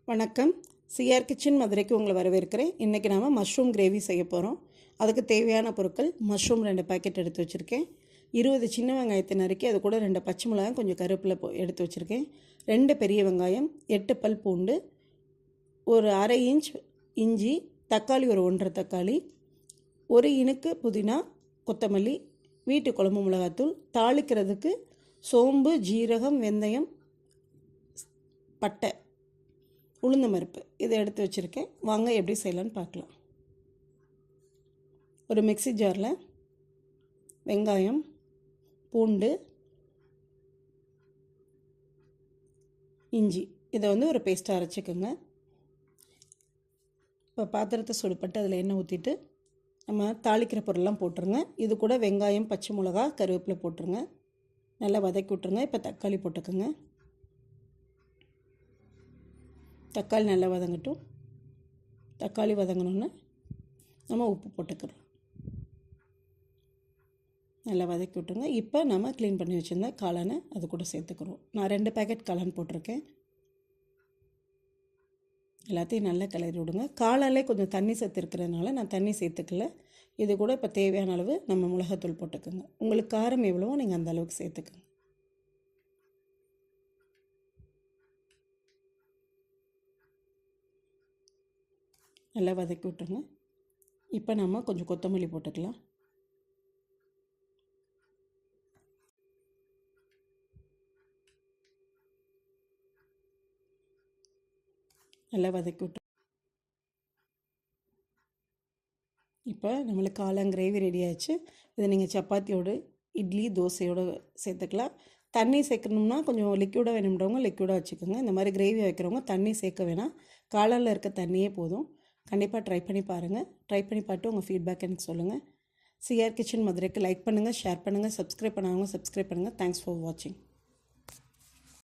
வணக்கம். CR kitchen மதுரைக்கு உங்களை வரவேற்கிறேன். இன்றைக்கி நாம் மஷ்ரூம் கிரேவி செய்ய போகிறோம். அதுக்கு தேவையான பொருட்கள்: மஷ்ரூம் 2 பாக்கெட் எடுத்து வச்சுருக்கேன், 20 சின்ன வெங்காயத்தை நறுக்கி அது கூட 2 பச்சை மிளகாய், கொஞ்சம் கருவேப்பிலை எடுத்து வச்சுருக்கேன், 2 பெரிய வெங்காயம், 8 பல் பூண்டு, ஒரு அரை இன்ச் இஞ்சி, தக்காளி ஒரு 1.5 தக்காளி, ஒரு இனுக்கு புதினா, கொத்தமல்லி, வீட்டு குழம்பு மிளகாத்தூள், தாளிக்கிறதுக்கு சோம்பு, ஜீரகம், வெந்தயம், பட்டை, உளுந்த பருப்பு இதை எடுத்து வச்சுருக்கேன். வாங்க எப்படி செய்யலான்னு பார்க்கலாம். ஒரு மிக்ஸி ஜாரில் வெங்காயம், பூண்டு, இஞ்சி இதை ஒரு பேஸ்ட்டாக அரைச்சிக்கோங்க. இப்போ பாத்திரத்தை சுடுபட்டு அதில் எண்ணெய் ஊற்றிட்டு நம்ம தாளிக்கிற பொருள்லாம் போட்டுருங்க. இது கூட வெங்காயம், பச்சை மிளகா, கருவேப்பிலை போட்டுருங்க. நல்லா வதக்கி விட்ருங்க. இப்போ தக்காளி போட்டுக்கோங்க. தக்காளி நல்லா வதங்கட்டும். தக்காளி வதங்கணுன்னு நம்ம உப்பு போட்டுக்கிறோம். நல்லா வதக்கி விட்டுருங்க. இப்போ நம்ம க்ளீன் பண்ணி வச்சுருந்த காளானை அது கூட சேர்த்துக்கிறோம். நான் 2 பேக்கெட் காளான் போட்டிருக்கேன். எல்லாத்தையும் நல்லா கிளறி விடுங்க. காளான்லே கொஞ்சம் தண்ணி சத்து இருக்கிறதுனால நான் தண்ணி சேர்த்துக்கல. இது கூட இப்போ தேவையான அளவு நம்ம மிளகாத்தூள் போட்டுக்கோங்க. உங்களுக்கு காரம் எவ்வளவோ நீங்கள் அந்த அளவுக்கு சேர்த்துக்கோங்க. நல்லா வதக்கி விட்டுருங்க. இப்போ நம்ம கொஞ்சம் கொத்தமல்லி போட்டுக்கலாம். நல்லா வதக்கி விட்டு இப்போ நம்மளுக்கு காளான் கிரேவி ரெடி ஆயிடுச்சு. இதை நீங்கள் சப்பாத்தியோடு, இட்லி, தோசையோடு சேர்த்துக்கலாம். தண்ணி சேர்க்கணும்னா கொஞ்சம் லிக்யூடாக வேணுன்றவங்க லிக்யூடாக வச்சுக்கோங்க. இந்த மாதிரி கிரேவி வைக்கிறவங்க தண்ணி சேர்க்க வேணாம், காளானில் இருக்க தண்ணியே போதும். கண்டிப்பாக ட்ரை பண்ணி பாருங்கள். ட்ரை பண்ணி பார்த்து உங்கள் ஃபீட்பேக் எனக்கு சொல்லுங்கள். சிஆர் கிச்சன் மதுரைக்கு லைக் பண்ணுங்கள், ஷேர் பண்ணுங்கள், சப்ஸ்கிரைப் பண்ணாதவங்க சப்ஸ்கிரைப் பண்ணுங்கள். தேங்க்ஸ் ஃபார் வாட்சிங்.